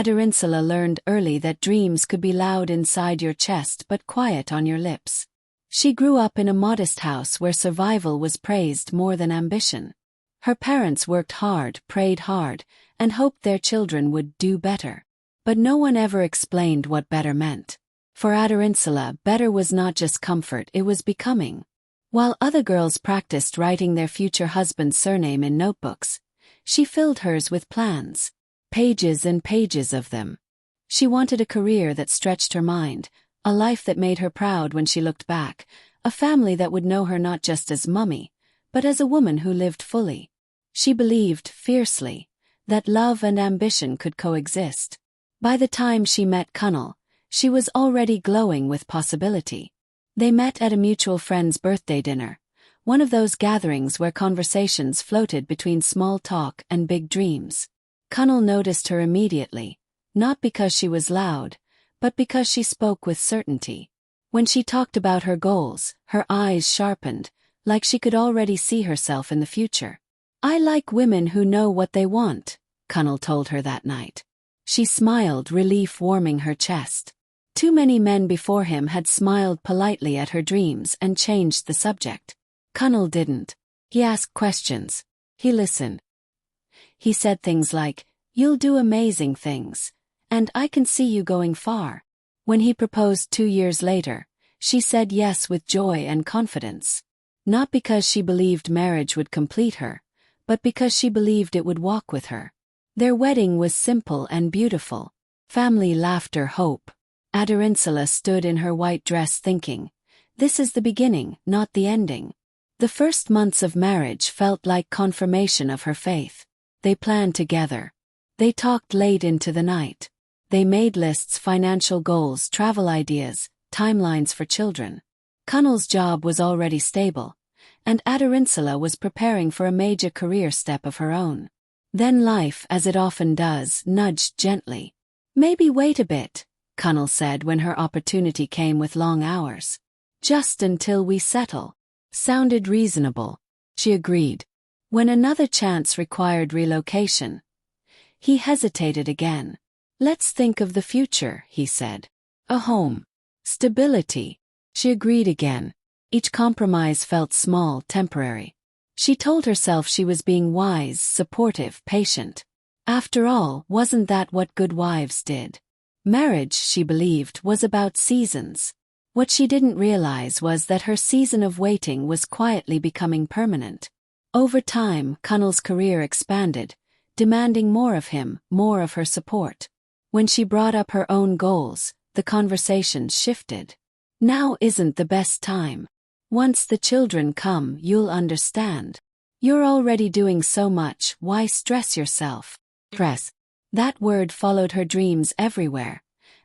Adarinsula learned early that dreams could be loud inside your chest but quiet on your lips. She grew up in a modest house where survival was praised more than ambition. Her parents worked hard, prayed hard, and hoped their children would do better. But no one ever explained what better meant. For Adarinsula, better was not just comfort, it was becoming. While other girls practiced writing their future husband's surname in notebooks, she filled hers with plans. Pages and pages of them. She wanted a career that stretched her mind, a life that made her proud when she looked back, a family that would know her not just as mummy, but as a woman who lived fully. She believed, fiercely, that love and ambition could coexist. By the time she met Connell, she was already glowing with possibility. They met at a mutual friend's birthday dinner, one of those gatherings where conversations floated between small talk and big dreams. Connell noticed her immediately, not because she was loud, but because she spoke with certainty. When she talked about her goals, her eyes sharpened, like she could already see herself in the future. "I like women who know what they want," Connell told her that night. She smiled, relief warming her chest. Too many men before him had smiled politely at her dreams and changed the subject. Connell didn't. He asked questions. He listened. He said things like, "You'll do amazing things, and I can see you going far." When he proposed 2 years later, she said yes with joy and confidence. Not because she believed marriage would complete her, but because she believed it would walk with her. Their wedding was simple and beautiful. Family, laughter, hope. Adarinsula stood in her white dress thinking, this is the beginning, not the ending. The first months of marriage felt like confirmation of her faith. They planned together. They talked late into the night. They made lists, financial goals, travel ideas, timelines for children. Connell's job was already stable, and Adarinsula was preparing for a major career step of her own. Then life, as it often does, nudged gently. "Maybe wait a bit," Connell said when her opportunity came with long hours. "Just until we settle." Sounded reasonable. She agreed. When another chance required relocation, he hesitated again. "Let's think of the future," he said. "A home. Stability." She agreed again. Each compromise felt small, temporary. She told herself she was being wise, supportive, patient. After all, wasn't that what good wives did? Marriage, she believed, was about seasons. What she didn't realize was that her season of waiting was quietly becoming permanent. Over time, Connell's career expanded, demanding more of him, more of her support. When she brought up her own goals, the conversation shifted. "Now isn't the best time. Once the children come, you'll understand. You're already doing so much, why stress yourself?" Stress. That word followed her dreams everywhere,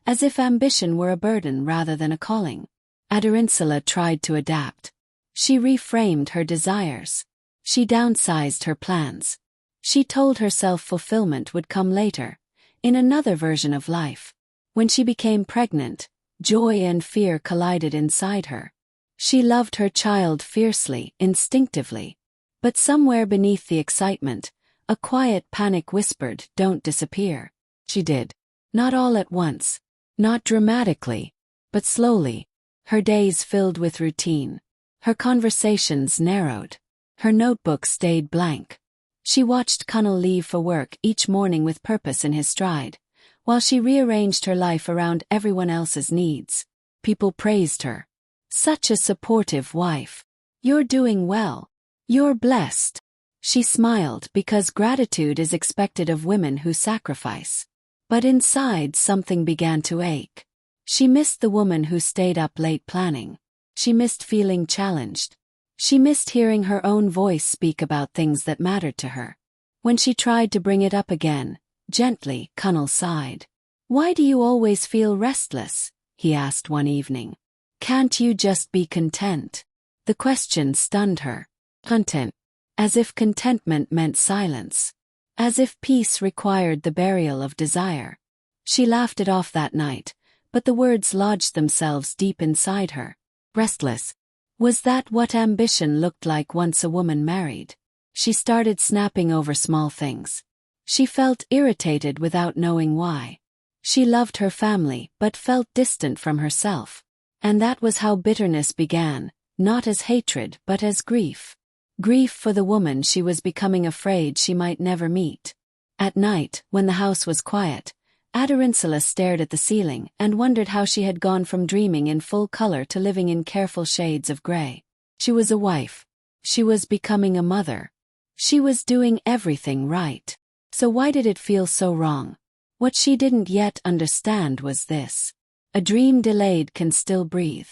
as if ambition were a burden rather than a calling. Adarinsula tried to adapt. She reframed her desires. She downsized her plans. She told herself fulfillment would come later, in another version of life. When she became pregnant, joy and fear collided inside her. She loved her child fiercely, instinctively. But somewhere beneath the excitement, a quiet panic whispered, "Don't disappear." She did. Not all at once. Not dramatically. But slowly. Her days filled with routine. Her conversations narrowed. Her notebook stayed blank. She watched Connell leave for work each morning with purpose in his stride, while she rearranged her life around everyone else's needs. People praised her. "Such a supportive wife. You're doing well. You're blessed." She smiled because gratitude is expected of women who sacrifice. But inside something began to ache. She missed the woman who stayed up late planning. She missed feeling challenged. She missed hearing her own voice speak about things that mattered to her. When she tried to bring it up again, gently, Connell sighed. "Why do you always feel restless?" he asked one evening. "Can't you just be content?" The question stunned her. Content. As if contentment meant silence. As if peace required the burial of desire. She laughed it off that night, but the words lodged themselves deep inside her. Restless. Was that what ambition looked like once a woman married? She started snapping over small things. She felt irritated without knowing why. She loved her family but felt distant from herself. And that was how bitterness began, not as hatred but as grief. Grief for the woman she was becoming afraid she might never meet. At night, when the house was quiet, Adarinsula stared at the ceiling and wondered how she had gone from dreaming in full color to living in careful shades of gray. She was a wife. She was becoming a mother. She was doing everything right. So why did it feel so wrong? What she didn't yet understand was this. A dream delayed can still breathe.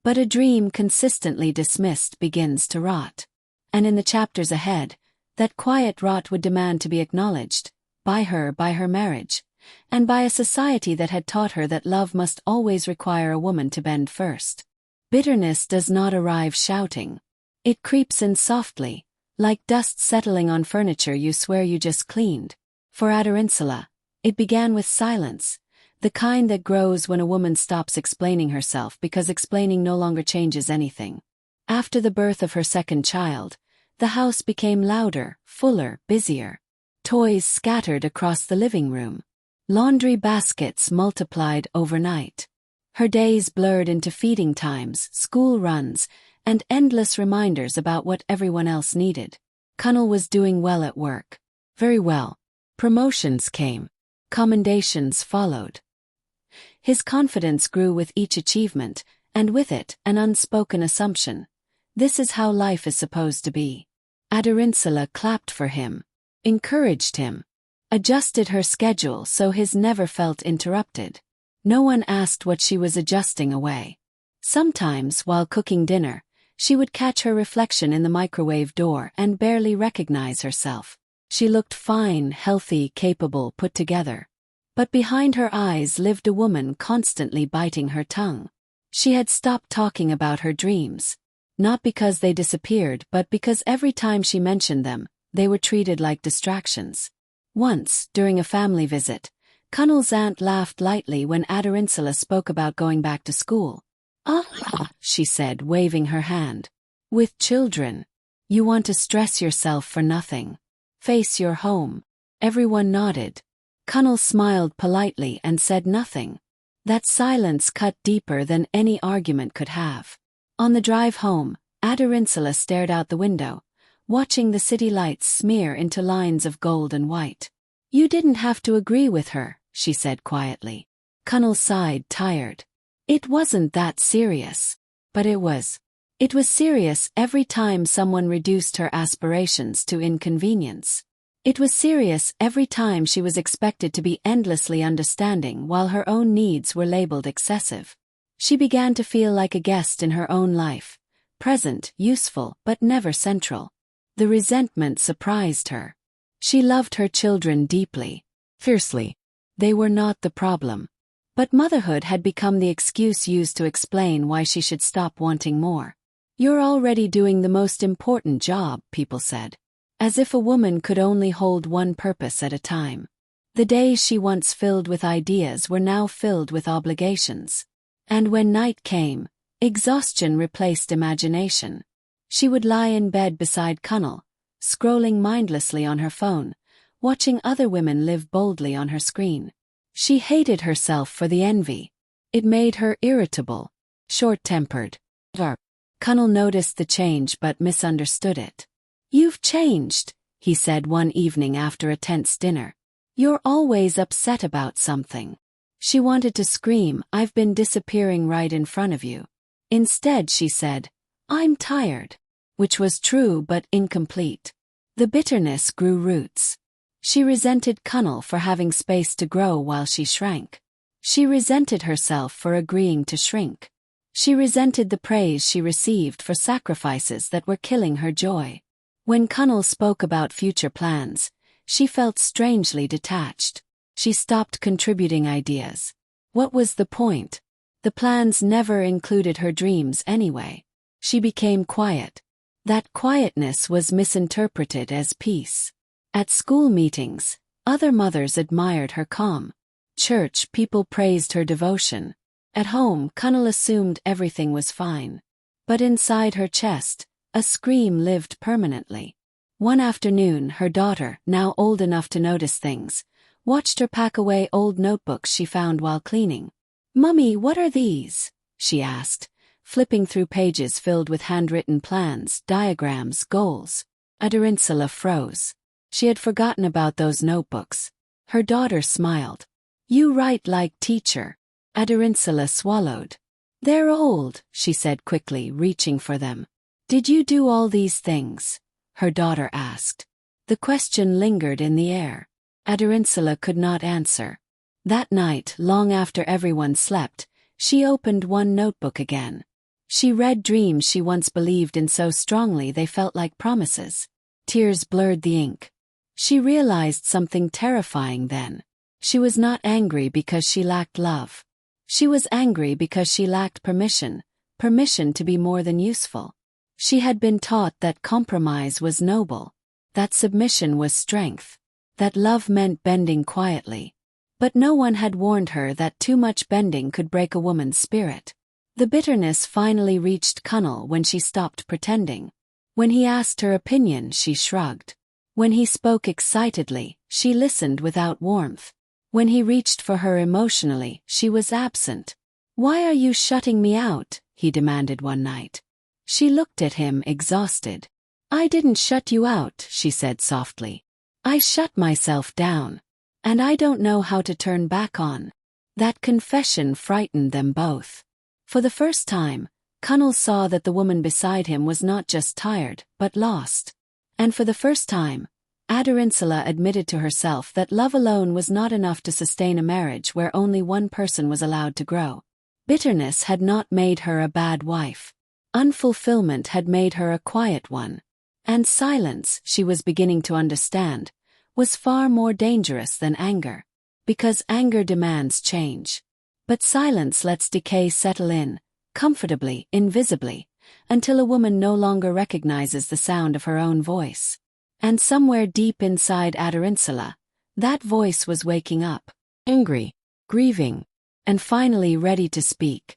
But a dream consistently dismissed begins to rot. And in the chapters ahead, that quiet rot would demand to be acknowledged, by her marriage, and by a society that had taught her that love must always require a woman to bend first. Bitterness does not arrive shouting. It creeps in softly, like dust settling on furniture you swear you just cleaned. For Adarinsula, it began with silence, the kind that grows when a woman stops explaining herself because explaining no longer changes anything. After the birth of her second child, the house became louder, fuller, busier. Toys scattered across the living room. Laundry baskets multiplied overnight. Her days blurred into feeding times, school runs, and endless reminders about what everyone else needed. Connell was doing well at work. Very well. Promotions came. Commendations followed. His confidence grew with each achievement, and with it, an unspoken assumption. This is how life is supposed to be. Adarinsula clapped for him, encouraged him, adjusted her schedule so his never felt interrupted. No one asked what she was adjusting away. Sometimes, while cooking dinner, she would catch her reflection in the microwave door and barely recognize herself. She looked fine, healthy, capable, put together. But behind her eyes lived a woman constantly biting her tongue. She had stopped talking about her dreams. Not because they disappeared but because every time she mentioned them, they were treated like distractions. Once, during a family visit, Connell's aunt laughed lightly when Adarinsula spoke about going back to school. "Ah," she said, waving her hand. "With children. You want to stress yourself for nothing. Face your home." Everyone nodded. Connell smiled politely and said nothing. That silence cut deeper than any argument could have. On the drive home, Adarinsula stared out the window, watching the city lights smear into lines of gold and white. "You didn't have to agree with her," she said quietly. Connell sighed, tired. It wasn't that serious. But it was. It was serious every time someone reduced her aspirations to inconvenience. It was serious every time she was expected to be endlessly understanding while her own needs were labeled excessive. She began to feel like a guest in her own life, present, useful, but never central. The resentment surprised her. She loved her children deeply, fiercely. They were not the problem. But motherhood had become the excuse used to explain why she should stop wanting more. "You're already doing the most important job," people said. As if a woman could only hold one purpose at a time. The days she once filled with ideas were now filled with obligations. And when night came, exhaustion replaced imagination. She would lie in bed beside Connell, scrolling mindlessly on her phone, watching other women live boldly on her screen. She hated herself for the envy. It made her irritable, short-tempered. Connell noticed the change but misunderstood it. "You've changed," he said one evening after a tense dinner. "You're always upset about something." She wanted to scream, "I've been disappearing right in front of you." Instead she said, "I'm tired," which was true but incomplete. The bitterness grew roots. She resented Connell for having space to grow while she shrank. She resented herself for agreeing to shrink. She resented the praise she received for sacrifices that were killing her joy. When Connell spoke about future plans, she felt strangely detached. She stopped contributing ideas. What was the point? The plans never included her dreams anyway. She became quiet. That quietness was misinterpreted as peace. At school meetings, other mothers admired her calm. Church, people praised her devotion. At home, Connell assumed everything was fine. But inside her chest, a scream lived permanently. One afternoon, her daughter, now old enough to notice things, watched her pack away old notebooks she found while cleaning. "Mummy, what are these?" she asked, flipping through pages filled with handwritten plans, diagrams, goals. Adarinsula froze. She had forgotten about those notebooks. Her daughter smiled. "You write like teacher." Adarinsula swallowed. "They're old," she said quickly, reaching for them. "Did you do all these things?" her daughter asked. The question lingered in the air. Adarinsula could not answer. That night, long after everyone slept, she opened one notebook again. She read dreams she once believed in so strongly they felt like promises. Tears blurred the ink. She realized something terrifying then. She was not angry because she lacked love. She was angry because she lacked permission to be more than useful. She had been taught that compromise was noble, that submission was strength, that love meant bending quietly. But no one had warned her that too much bending could break a woman's spirit. The bitterness finally reached Connell when she stopped pretending. When he asked her opinion, she shrugged. When he spoke excitedly, she listened without warmth. When he reached for her emotionally, she was absent. "Why are you shutting me out?" he demanded one night. She looked at him, exhausted. "I didn't shut you out," she said softly. "I shut myself down. And I don't know how to turn back on." That confession frightened them both. For the first time, Connell saw that the woman beside him was not just tired, but lost. And for the first time, Adarinsula admitted to herself that love alone was not enough to sustain a marriage where only one person was allowed to grow. Bitterness had not made her a bad wife. Unfulfillment had made her a quiet one. And silence, she was beginning to understand, was far more dangerous than anger. Because anger demands change. But silence lets decay settle in, comfortably, invisibly, until a woman no longer recognizes the sound of her own voice. And somewhere deep inside Adarinsula, that voice was waking up, angry, grieving, and finally ready to speak.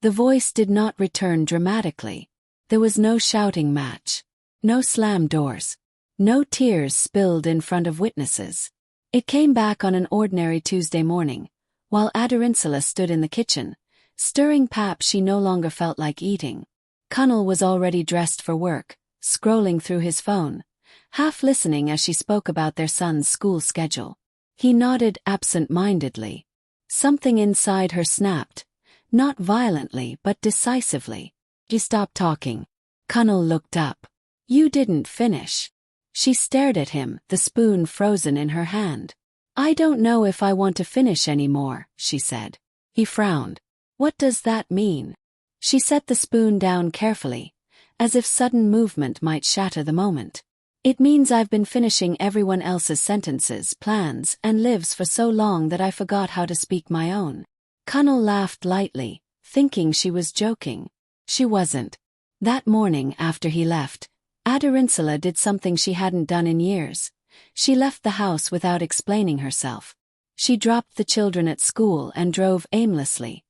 The voice did not return dramatically. There was no shouting match, no slammed doors, no tears spilled in front of witnesses. It came back on an ordinary Tuesday morning, while Adarinsula stood in the kitchen, stirring pap she no longer felt like eating. Connell was already dressed for work, scrolling through his phone, half listening as she spoke about their son's school schedule. He nodded absent-mindedly. Something inside her snapped, not violently but decisively. She stopped talking. Connell looked up. "You didn't finish." She stared at him, the spoon frozen in her hand. "I don't know if I want to finish anymore," she said. He frowned. "What does that mean?" She set the spoon down carefully, as if sudden movement might shatter the moment. "It means I've been finishing everyone else's sentences, plans, and lives for so long that I forgot how to speak my own." Connell laughed lightly, thinking she was joking. She wasn't. That morning after he left, Adarinsula did something she hadn't done in years. She left the house without explaining herself. She dropped the children at school and drove aimlessly,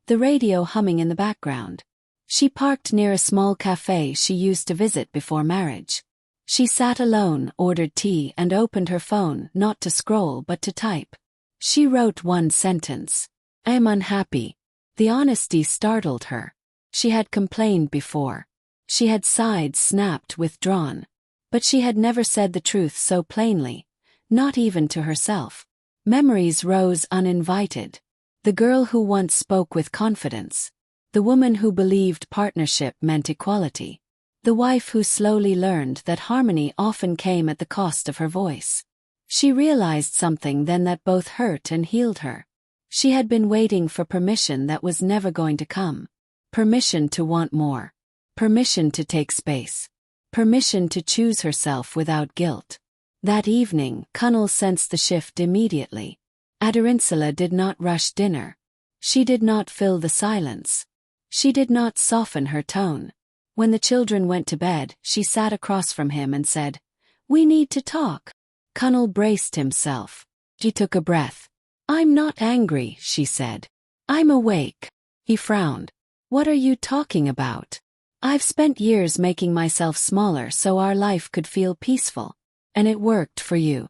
the radio humming in the background. She parked near a small cafe she used to visit before marriage. She sat alone, ordered tea, and opened her phone, not to scroll but to type. She wrote one sentence. "I am unhappy." The honesty startled her. She had complained before. She had sighed, snapped, withdrawn. But she had never said the truth so plainly, not even to herself. Memories rose uninvited. The girl who once spoke with confidence. The woman who believed partnership meant equality. The wife who slowly learned that harmony often came at the cost of her voice. She realized something then that both hurt and healed her. She had been waiting for permission that was never going to come. Permission to want more. Permission to take space. Permission to choose herself without guilt. That evening, Connell sensed the shift immediately. Adarinsula did not rush dinner. She did not fill the silence. She did not soften her tone. When the children went to bed, she sat across from him and said, "We need to talk." Connell braced himself. She took a breath. "I'm not angry," she said. "I'm awake." He frowned. "What are you talking about?" "I've spent years making myself smaller so our life could feel peaceful. And it worked for you.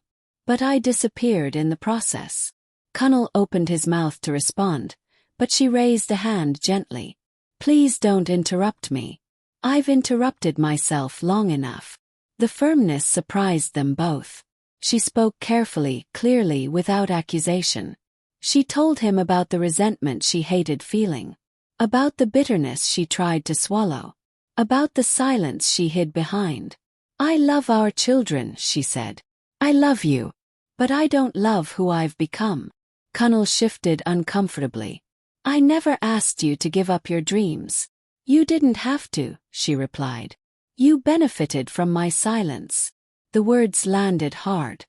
But I disappeared in the process. Connell opened his mouth to respond, but she raised a hand gently. Please don't interrupt me. I've interrupted myself long enough. The firmness surprised them both. She spoke carefully, clearly, without accusation. She told him about the resentment she hated feeling, about the bitterness she tried to swallow, about the silence she hid behind. I love our children, she said. I love you. But I don't love who I've become. Connell shifted uncomfortably. I never asked you to give up your dreams. You didn't have to, she replied. You benefited from my silence. The words landed hard.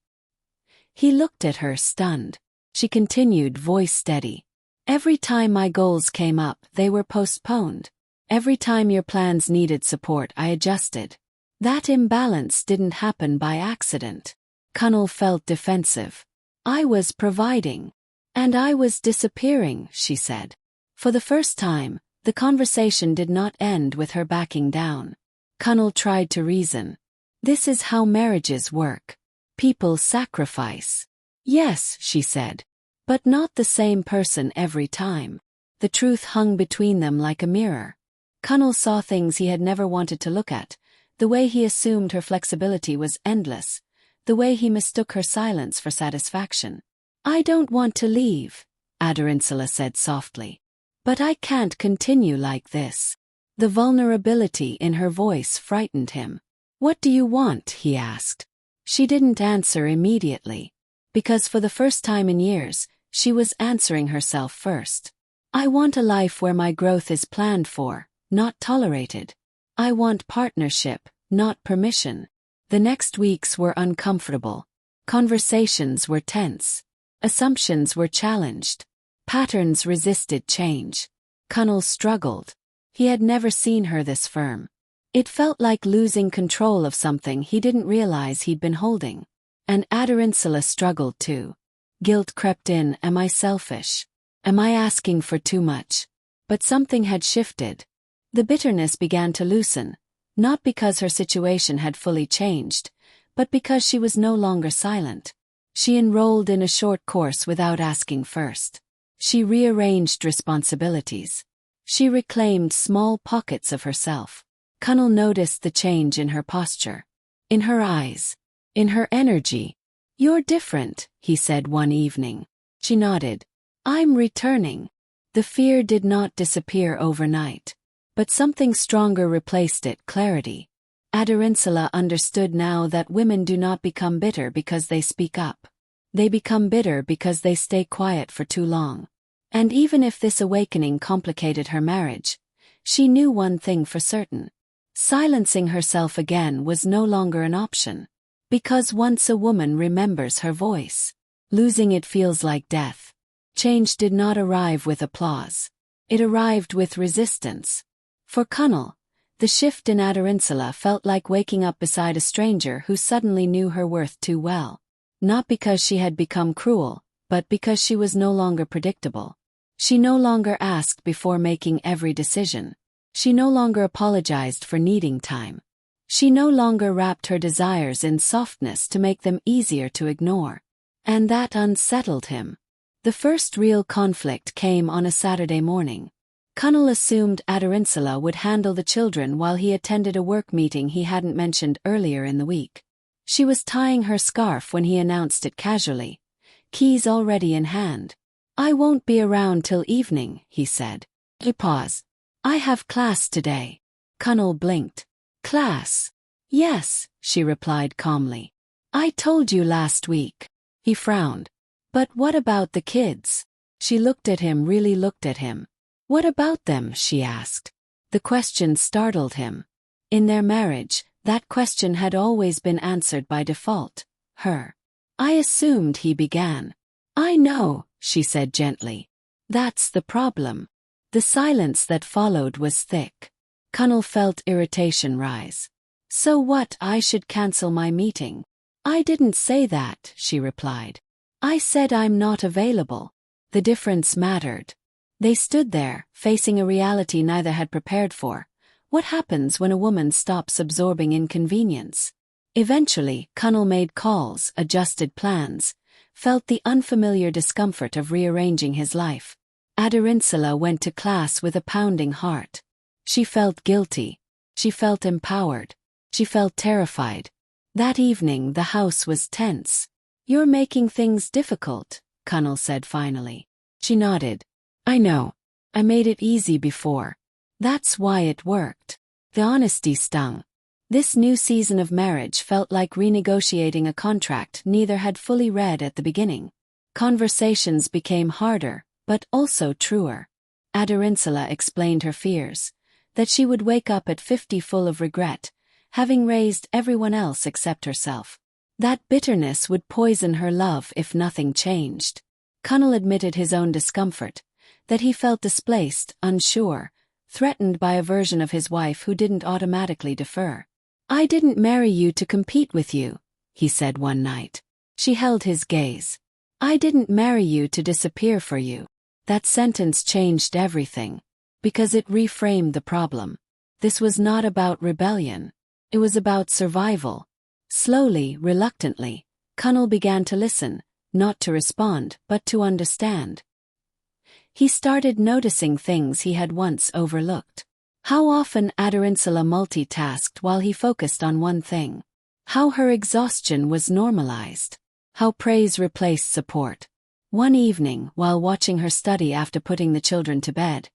He looked at her, stunned. She continued, voice steady. Every time my goals came up, they were postponed. Every time your plans needed support, I adjusted. That imbalance didn't happen by accident. Connell felt defensive. I was providing. And I was disappearing, she said. For the first time, the conversation did not end with her backing down. Connell tried to reason. This is how marriages work. People sacrifice. Yes, she said. But not the same person every time. The truth hung between them like a mirror. Connell saw things he had never wanted to look at, the way he assumed her flexibility was endless, the way he mistook her silence for satisfaction. I don't want to leave, Adarinsula said softly. But I can't continue like this. The vulnerability in her voice frightened him. What do you want? He asked. She didn't answer immediately. Because for the first time in years, she was answering herself first. I want a life where my growth is planned for, not tolerated. I want partnership, not permission. The next weeks were uncomfortable. Conversations were tense. Assumptions were challenged. Patterns resisted change. Connell struggled. He had never seen her this firm. It felt like losing control of something he didn't realize he'd been holding. And Adarinsula struggled too. Guilt crept in. Am I selfish? Am I asking for too much? But something had shifted. The bitterness began to loosen, not because her situation had fully changed, but because she was no longer silent. She enrolled in a short course without asking first. She rearranged responsibilities. She reclaimed small pockets of herself. Connell noticed the change in her posture, in her eyes, in her energy. You're different, he said one evening. She nodded. I'm returning. The fear did not disappear overnight. But something stronger replaced it, clarity. Adarinsula understood now that women do not become bitter because they speak up. They become bitter because they stay quiet for too long. And even if this awakening complicated her marriage, she knew one thing for certain. Silencing herself again was no longer an option. Because once a woman remembers her voice, losing it feels like death. Change did not arrive with applause. It arrived with resistance. For Connell, the shift in Adarinsula felt like waking up beside a stranger who suddenly knew her worth too well. Not because she had become cruel, but because she was no longer predictable. She no longer asked before making every decision. She no longer apologized for needing time. She no longer wrapped her desires in softness to make them easier to ignore. And that unsettled him. The first real conflict came on a Saturday morning. Connell assumed Adarinsula would handle the children while he attended a work meeting he hadn't mentioned earlier in the week. She was tying her scarf when he announced it casually, keys already in hand. I won't be around till evening, he said. He paused. I have class today. Connell blinked. Class? Yes, she replied calmly. I told you last week. He frowned. But what about the kids? She looked at him, really looked at him. What about them? She asked. The question startled him. In their marriage, that question had always been answered by default. Her. I assumed, he began. I know, she said gently. That's the problem. The silence that followed was thick. Connell felt irritation rise. So what? I should cancel my meeting. I didn't say that, she replied. I said I'm not available. The difference mattered. They stood there, facing a reality neither had prepared for. What happens when a woman stops absorbing inconvenience? Eventually, Connell made calls, adjusted plans, felt the unfamiliar discomfort of rearranging his life. Adarinsula went to class with a pounding heart. She felt guilty. She felt empowered. She felt terrified. That evening the house was tense. "You're making things difficult," Connell said finally. She nodded. "I know. I made it easy before. That's why it worked." The honesty stung. This new season of marriage felt like renegotiating a contract neither had fully read at the beginning. Conversations became harder, but also truer. Adarinsula explained her fears, that she would wake up at 50 full of regret, having raised everyone else except herself. That bitterness would poison her love if nothing changed. Connell admitted his own discomfort, that he felt displaced, unsure, threatened by a version of his wife who didn't automatically defer. "I didn't marry you to compete with you," he said one night. She held his gaze. "I didn't marry you to disappear for you." That sentence changed everything, because it reframed the problem. This was not about rebellion. It was about survival. Slowly, reluctantly, Connell began to listen, not to respond, but to understand. He started noticing things he had once overlooked. How often Adarinsula multitasked while he focused on one thing. How her exhaustion was normalized. How praise replaced support. One evening, while watching her study after putting the children to bed,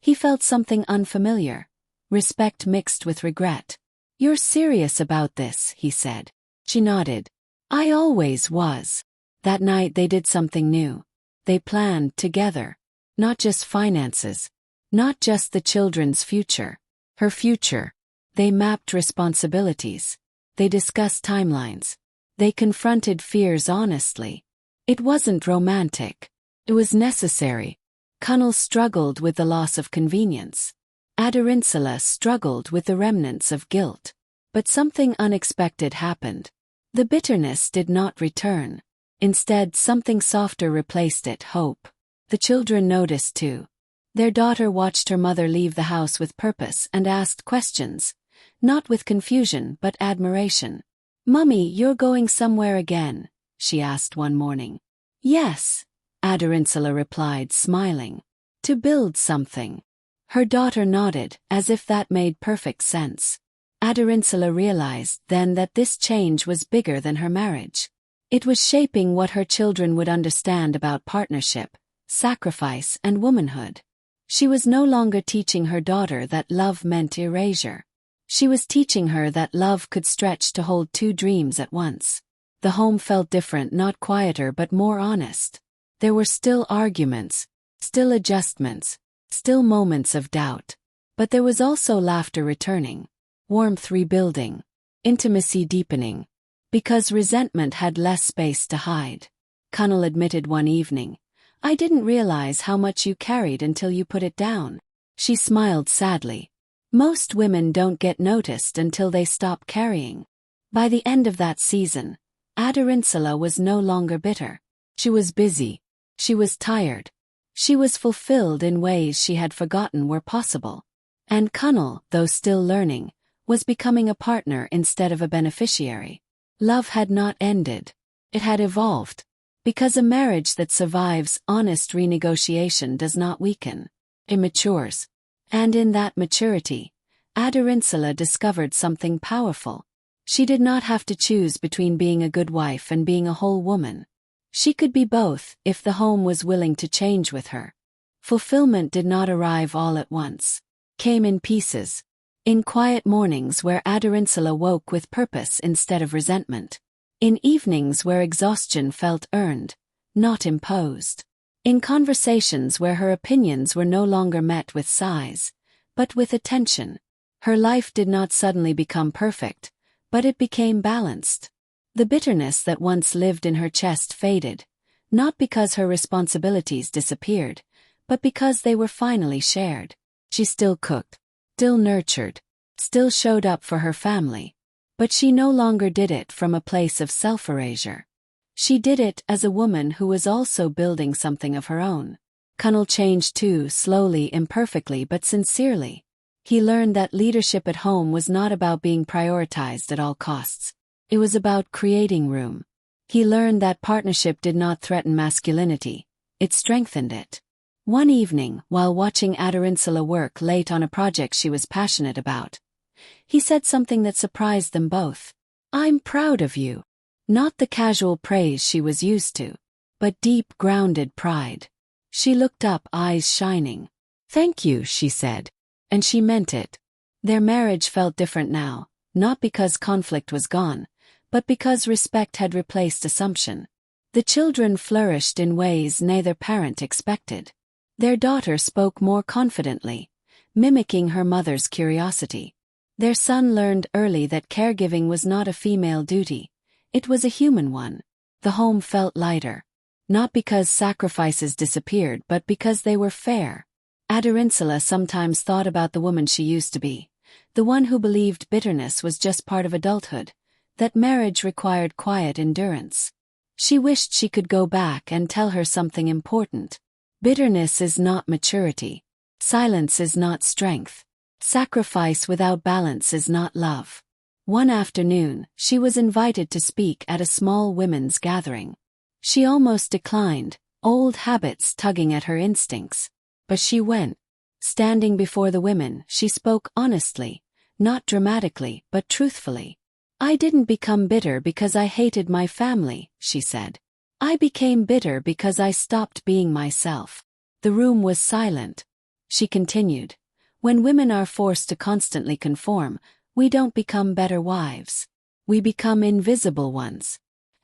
he felt something unfamiliar. Respect mixed with regret. "You're serious about this," he said. She nodded. "I always was." That night they did something new. They planned together. Not just finances. Not just the children's future. Her future. They mapped responsibilities. They discussed timelines. They confronted fears honestly. It wasn't romantic. It was necessary. Connell struggled with the loss of convenience. Adarinsula struggled with the remnants of guilt. But something unexpected happened. The bitterness did not return. Instead, something softer replaced it, hope. The children noticed too. Their daughter watched her mother leave the house with purpose and asked questions, not with confusion but admiration. "Mummy, you're going somewhere again?" she asked one morning. "Yes," Adarinsula replied, smiling. "To build something." Her daughter nodded, as if that made perfect sense. Adarinsula realized then that this change was bigger than her marriage. It was shaping what her children would understand about partnership, sacrifice, and womanhood. She was no longer teaching her daughter that love meant erasure. She was teaching her that love could stretch to hold two dreams at once. The home felt different, not quieter but more honest. There were still arguments, still adjustments, still moments of doubt. But there was also laughter returning, warmth rebuilding, intimacy deepening. Because resentment had less space to hide. Connell admitted one evening, "I didn't realize how much you carried until you put it down." She smiled sadly. Most women don't get noticed until they stop carrying. By the end of that season, Adarinsula was no longer bitter. She was busy. She was tired. She was fulfilled in ways she had forgotten were possible. And Connell, though still learning, was becoming a partner instead of a beneficiary. Love had not ended. It had evolved. Because a marriage that survives honest renegotiation does not weaken. It matures. And in that maturity, Adarinsula discovered something powerful. She did not have to choose between being a good wife and being a whole woman. She could be both if the home was willing to change with her. Fulfillment did not arrive all at once. Came in pieces. In quiet mornings where Adarinsula woke with purpose instead of resentment. In evenings where exhaustion felt earned, not imposed. In conversations where her opinions were no longer met with sighs, but with attention. Her life did not suddenly become perfect, but it became balanced. The bitterness that once lived in her chest faded, not because her responsibilities disappeared, but because they were finally shared. She still cooked, still nurtured, still showed up for her family. But she no longer did it from a place of self-erasure. She did it as a woman who was also building something of her own. Connell changed too, slowly, imperfectly but sincerely. He learned that leadership at home was not about being prioritized at all costs. It was about creating room. He learned that partnership did not threaten masculinity, it strengthened it. One evening, while watching Adarinsula work late on a project she was passionate about, he said something that surprised them both. "I'm proud of you." Not the casual praise she was used to, but deep, grounded pride. She looked up, eyes shining. "Thank you," she said. And she meant it. Their marriage felt different now, not because conflict was gone, but because respect had replaced assumption. The children flourished in ways neither parent expected. Their daughter spoke more confidently, mimicking her mother's curiosity. Their son learned early that caregiving was not a female duty, it was a human one. The home felt lighter. Not because sacrifices disappeared, but because they were fair. Adarinsula sometimes thought about the woman she used to be, the one who believed bitterness was just part of adulthood, that marriage required quiet endurance. She wished she could go back and tell her something important. Bitterness is not maturity. Silence is not strength. Sacrifice without balance is not love. One afternoon, she was invited to speak at a small women's gathering. She almost declined, old habits tugging at her instincts. But she went. Standing before the women, she spoke honestly, not dramatically, but truthfully. "I didn't become bitter because I hated my family," she said. "I became bitter because I stopped being myself." The room was silent. She continued, "When women are forced to constantly conform, we don't become better wives. We become invisible ones.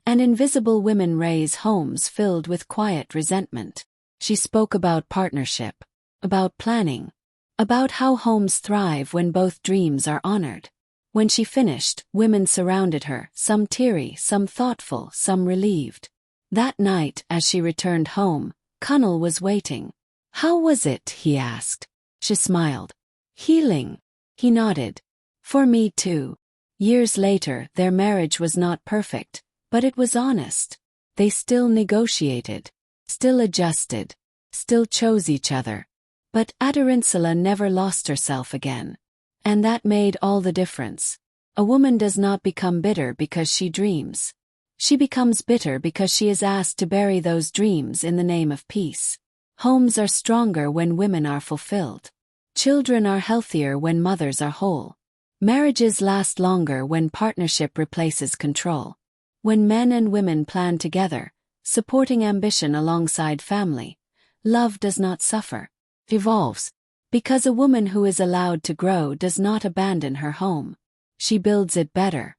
And invisible women raise homes filled with quiet resentment." She spoke about partnership, about planning, about how homes thrive when both dreams are honored. When she finished, women surrounded her, some teary, some thoughtful, some relieved. That night, as she returned home, Connell was waiting. "How was it?" he asked. She smiled. "Healing." He nodded. "For me too." Years later, their marriage was not perfect, but it was honest. They still negotiated, still adjusted, still chose each other. But Adarinsula never lost herself again. And that made all the difference. A woman does not become bitter because she dreams. She becomes bitter because she is asked to bury those dreams in the name of peace. Homes are stronger when women are fulfilled. Children are healthier when mothers are whole. Marriages last longer when partnership replaces control. When men and women plan together, supporting ambition alongside family, love does not suffer, evolves. Because a woman who is allowed to grow does not abandon her home. She builds it better.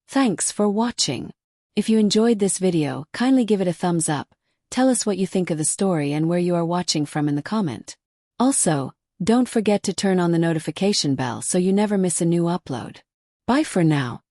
Thanks for watching. If you enjoyed this video, kindly give it a thumbs up, tell us what you think of the story and where you are watching from in the comment. Also, don't forget to turn on the notification bell so you never miss a new upload. Bye for now.